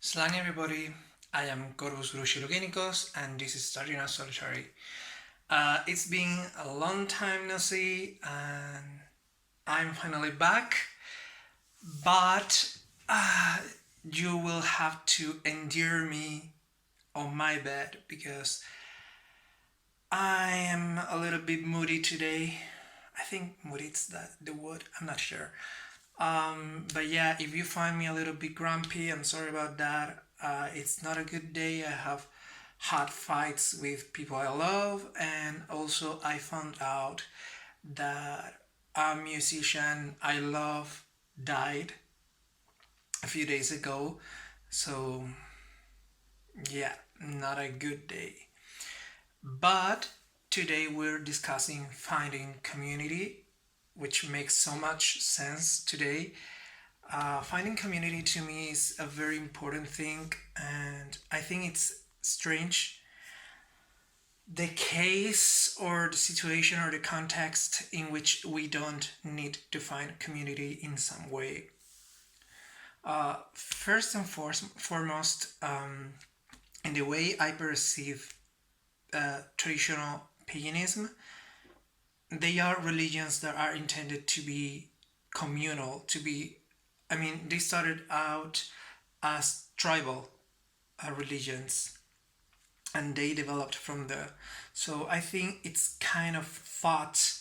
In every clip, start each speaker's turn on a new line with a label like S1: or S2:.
S1: Slang everybody, I am Corvus Bruxo Luggenikos and this is Starting Out Solitary. It's been a long time no see and I'm finally back, but you will have to endure me on my bed because I am a little bit moody today. I think moody is that the word, I'm not sure. But yeah, if you find me a little bit grumpy, I'm sorry about that. It's not a good day. I have had fights with people I love, and also I found out that a musician I love died a few days ago. So, yeah, not a good day. But today we're discussing finding community, which makes so much sense today. Finding community to me is a very important thing, and I think it's strange the case or the situation or the context in which we don't need to find community in some way. First and foremost, in the way I perceive traditional paganism, they are religions that are intended to be communal, to be, I mean, they started out as tribal religions and they developed from there. So I think it's kind of thought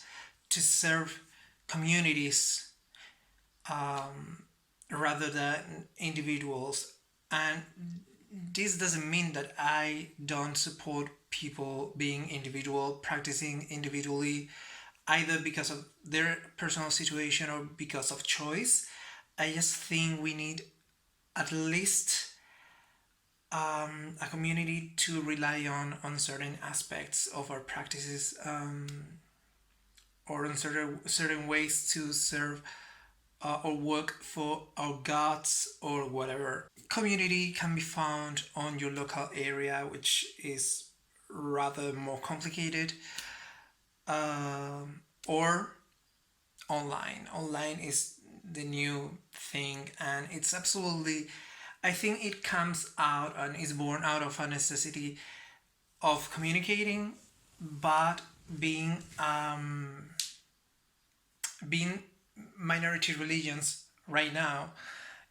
S1: to serve communities rather than individuals. And this doesn't mean that I don't support people being individual, practicing individually, either because of their personal situation or because of choice. I just think we need at least a community to rely on certain aspects of our practices, or on certain ways to serve or work for our gods or whatever. Community can be found on your local area, which is rather more complicated, or online. Online is the new thing, and it's absolutely, I think it comes out and is born out of a necessity of communicating, but being minority religions right now,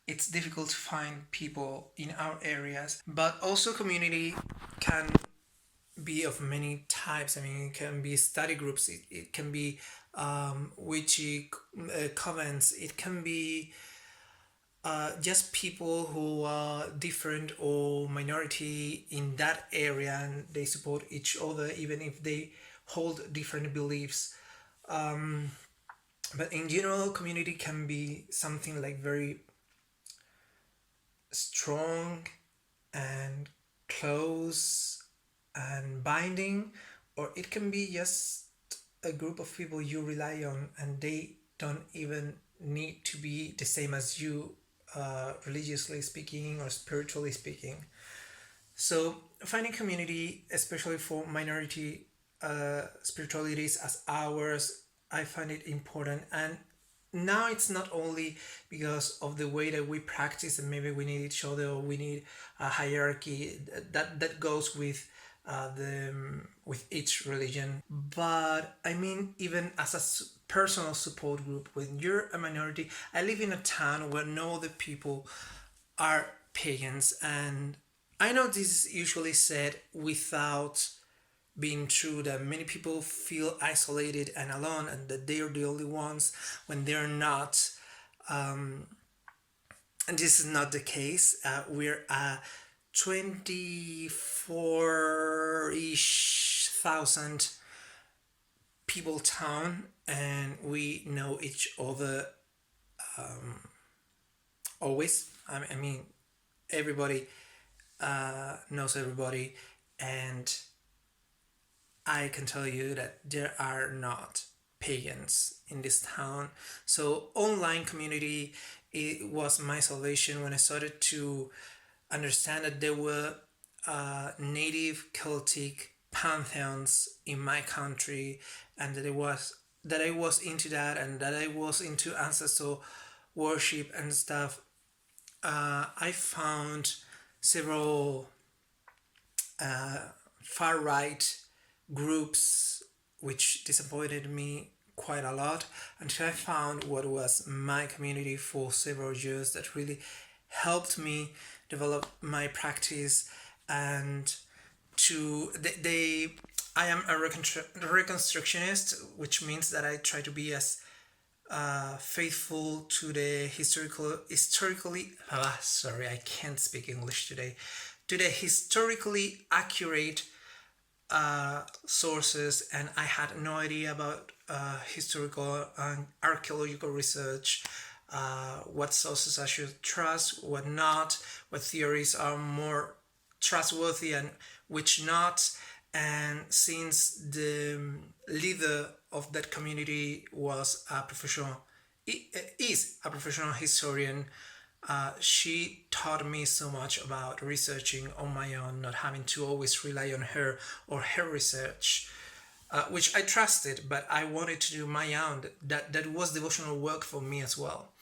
S1: it's difficult to find people in our areas. But also community can be of many types. I mean, it can be study groups, it can be witchy covens, it can be just people who are different or minority in that area and they support each other even if they hold different beliefs. But in general, community can be something like very strong and close and binding, or it can be just a group of people you rely on and they don't even need to be the same as you, religiously speaking or spiritually speaking. So finding community, especially for minority spiritualities as ours, I find it important. And now it's not only because of the way that we practice and maybe we need each other or we need a hierarchy that goes the with each religion, but I mean even as a personal support group. When you're a minority, I live in a town where no other people are pagans, and I know this is usually said without being true, that many people feel isolated and alone and that they're the only ones when they're not. And this is not the case. We're a 24-ish thousand people town and we know each other always. I mean, everybody knows everybody, and I can tell you that there are not pagans in this town. So online community, it was my salvation when I started to understand that there were native Celtic pantheons in my country, and that I was into that, and that I was into ancestral worship and stuff. I found several far right groups, which disappointed me quite a lot until I found what was my community for several years that really helped me develop my practice and to they I am a reconstructionist, which means that I try to be as faithful to the historically sorry, I can't speak English today, to the historically accurate sources, and I had no idea about historical and archaeological research, what sources I should trust, what not, what theories are more trustworthy and which not. And since the leader of that community was a professional, is a professional historian, she taught me so much about researching on my own, not having to always rely on her or her research, which I trusted, but I wanted to do my own. That was devotional work for me as well,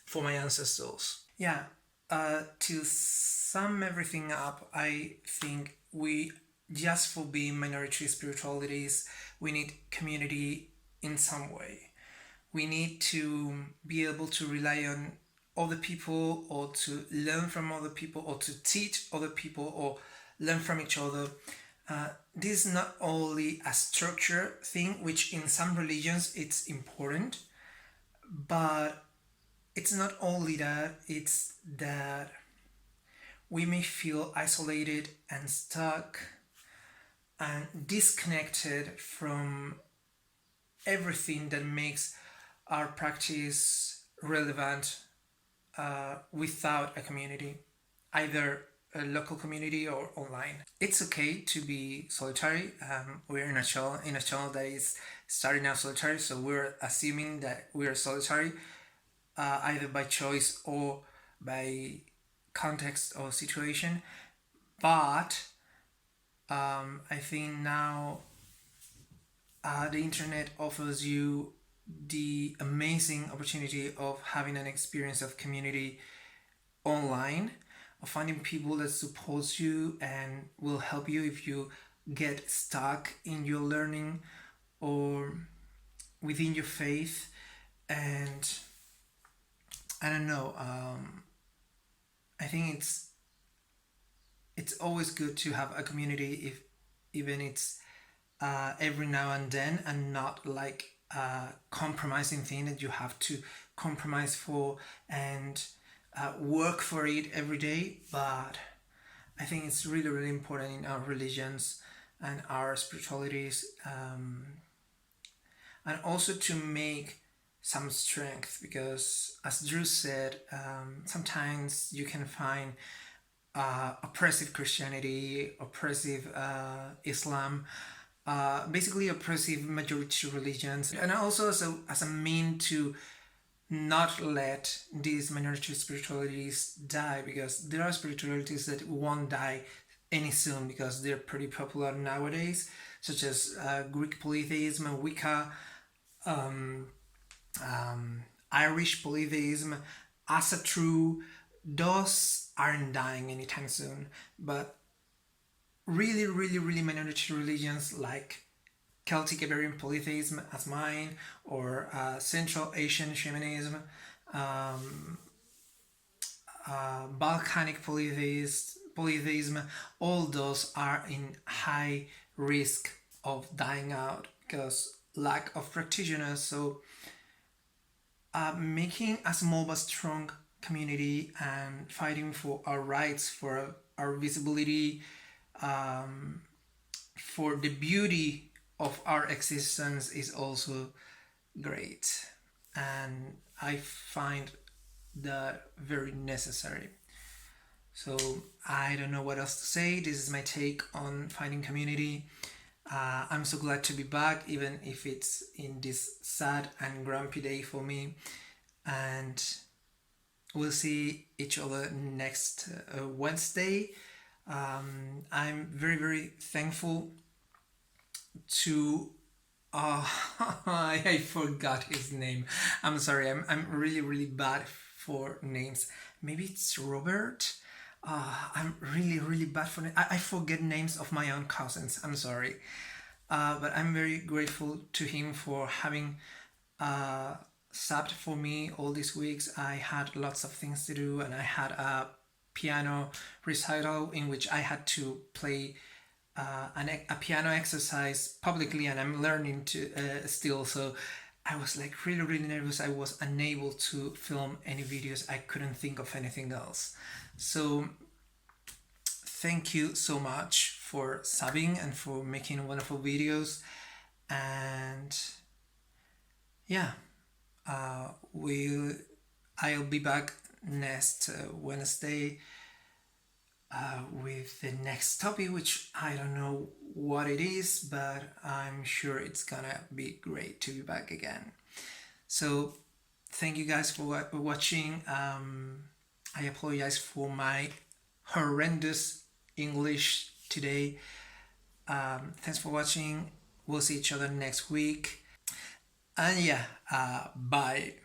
S1: for my ancestors. Yeah, to sum everything up, I think we, just for being minority spiritualities, we need community in some way. We need to be able to rely on other people, or to learn from other people, or to teach other people, or learn from each other. This is not only a structure thing, which in some religions it's important, but it's not only that, it's that we may feel isolated and stuck and disconnected from everything that makes our practice relevant without a community, either a local community or online. It's okay to be solitary. We're in a channel that is starting out solitary, so we're assuming that we're solitary, either by choice or by context or situation. But I think now the internet offers you the amazing opportunity of having an experience of community online, of finding people that support you and will help you if you get stuck in your learning or within your faith. And I don't know, I think it's always good to have a community, if even it's every now and then, and not like a compromising thing that you have to compromise for and work for it every day. But I think it's really, really important in our religions and our spiritualities, and also to make some strength, because as Drew said, sometimes you can find oppressive Christianity, oppressive Islam, basically oppressive majority religions, and also as a mean to not let these minority spiritualities die, because there are spiritualities that won't die any soon because they're pretty popular nowadays, such as Greek polytheism, Wicca, Irish polytheism, Asatru. Those aren't dying anytime soon, but really, really, really minority religions like Celtic Iberian polytheism as mine, or Central Asian shamanism, Balkanic polytheism, all those are in high risk of dying out because lack of practitioners. So making a small but strong community and fighting for our rights, for our visibility, for the beauty of our existence is also great, and I find that very necessary. So I don't know what else to say. This is my take on finding community. I'm so glad to be back, even if it's in this sad and grumpy day for me, and we'll see each other next Wednesday. I'm very, very thankful to I forgot his name. I'm sorry, I'm really, really bad for names. Maybe it's Robert. I'm really bad for it. I forget names of my own cousins. I'm sorry. But I'm very grateful to him for having subbed for me all these weeks. I had lots of things to do, and I had a piano recital in which I had to play a piano exercise publicly, and I'm learning to still. So I was like really nervous. I was unable to film any videos. I couldn't think of anything else. So thank you so much for subbing and for making wonderful videos. And yeah, I'll be back next Wednesday with the next topic, which I don't know what it is, but I'm sure it's gonna be great to be back again. So thank you guys for watching. I apologize for my horrendous English today. Thanks for watching. We'll see each other next week. And yeah, bye.